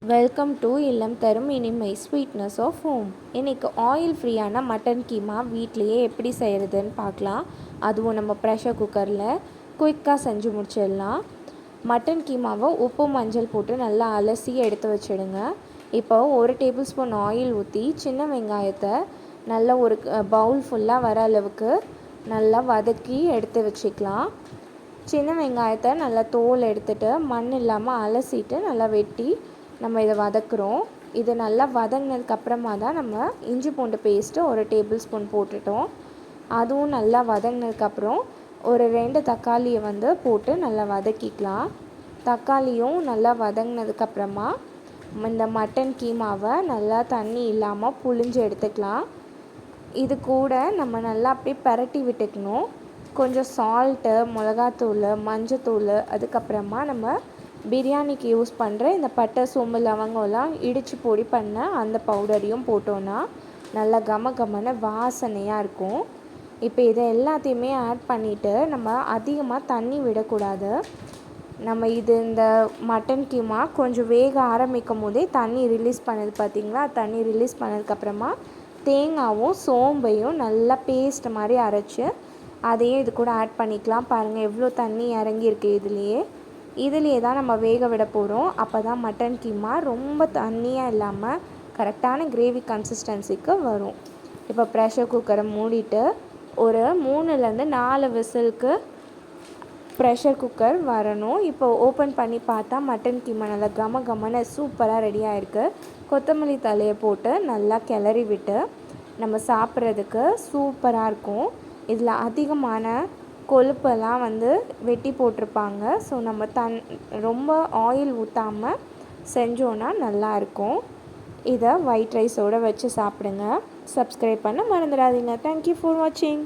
Welcome to இல்லம் தரும் இனிமை ஸ்வீட்னஸ் ஆஃப் ஹோம். இன்றைக்கி ஆயில் ஃப்ரீயான மட்டன் கீமா வீட்லேயே எப்படி செய்கிறதுன்னு பார்க்கலாம். அதுவும் நம்ம ப்ரெஷர் குக்கரில் குயிக்காக செஞ்சு முடிச்சிடலாம். மட்டன் கீமாவை உப்பு மஞ்சள் போட்டு நல்லா அலசி எடுத்து வச்சிடுங்க. இப்போ 1 டேபிள் ஸ்பூன் ஆயில் ஊற்றி சின்ன வெங்காயத்தை நல்லா ஒரு பவுல் ஃபுல்லாக வர அளவுக்கு நல்லா வதக்கி எடுத்து வச்சுக்கலாம். சின்ன வெங்காயத்தை நல்லா தோல் எடுத்துகிட்டு மண் இல்லாமல் அலசிட்டு நல்லா வெட்டி நம்ம இதை வதக்குறோம். இது நல்லா வதங்கினதுக்கப்புறமா தான் நம்ம இஞ்சி பூண்டு பேஸ்ட்டு 1 டேபிள் ஸ்பூன் போட்டுட்டோம். அதுவும் நல்லா வதங்கினதுக்கப்புறம் ஒரு 2 தக்காளியை போட்டு நல்லா வதக்கிக்கலாம். தக்காளியும் நல்லா வதங்கினதுக்கப்புறமா இந்த மட்டன் கீமாவை நல்லா தண்ணி இல்லாமல் புழிஞ்சு எடுத்துக்கலாம். இது கூட நம்ம நல்லா அப்படியே பரட்டி விட்டுக்கணும். கொஞ்சம் சால்ட்டு, மிளகாத்தூள், மஞ்சத்தூள், அதுக்கப்புறமா நம்ம பிரியாணிக்கு யூஸ் பண்ணுற இந்த பட்டை, சோம்பு, லவங்கம்லாம் இடித்து பொடி பண்ண அந்த பவுடரையும் போட்டோன்னா நல்லா கமகமான வாசனையாக இருக்கும். இப்போ இதை எல்லாத்தையுமே ஆட் பண்ணிவிட்டு நம்ம அதிகமாக தண்ணி விடக்கூடாது. நம்ம இந்த மட்டன் கீமா கொஞ்சம் வேக ஆரம்பிக்கும் போதே தண்ணி ரிலீஸ் பண்ணது பார்த்திங்களா? தண்ணி ரிலீஸ் பண்ணதுக்கப்புறமா தேங்காயும் சோம்பையும் நல்லா பேஸ்ட் மாதிரி அரைச்சி அதையும் இது கூட ஆட் பண்ணிக்கலாம். பாருங்கள் எவ்வளோ தண்ணி இறங்கியிருக்கு இதுலேயே தான் நம்ம வேக விட போகிறோம். அப்போ தான் மட்டன் கீமா ரொம்ப தண்ணியாக இல்லாமல் கரெக்டான கிரேவி கன்சிஸ்டன்சிக்கு வரும். இப்போ ப்ரெஷர் குக்கரை மூடிட்டு ஒரு 3லேருந்து 4 விசிலுக்கு ப்ரெஷர் குக்கர் வரணும். இப்போ ஓப்பன் பண்ணி பார்த்தா மட்டன் கீமா நல்லா கமகமன்னு சூப்பராக ரெடியாக இருக்குது. கொத்தமல்லி தலையை போட்டு நல்லா கிளறி விட்டு நம்ம சாப்பிட்றதுக்கு சூப்பராக இருக்கும். இதில் அதிகமான கொழுப்பெல்லாம் வெட்டி போட்டிருப்பாங்க. ஸோ நம்ம ரொம்ப ஆயில் ஊற்றாமல் செஞ்சோன்னா நல்லாயிருக்கும். இதை ஒயிட் ரைஸோடு வச்சு சாப்பிடுங்க. சப்ஸ்கிரைப் பண்ண மறந்துடாதீங்க. தேங்க்யூ ஃபார் வாட்சிங்.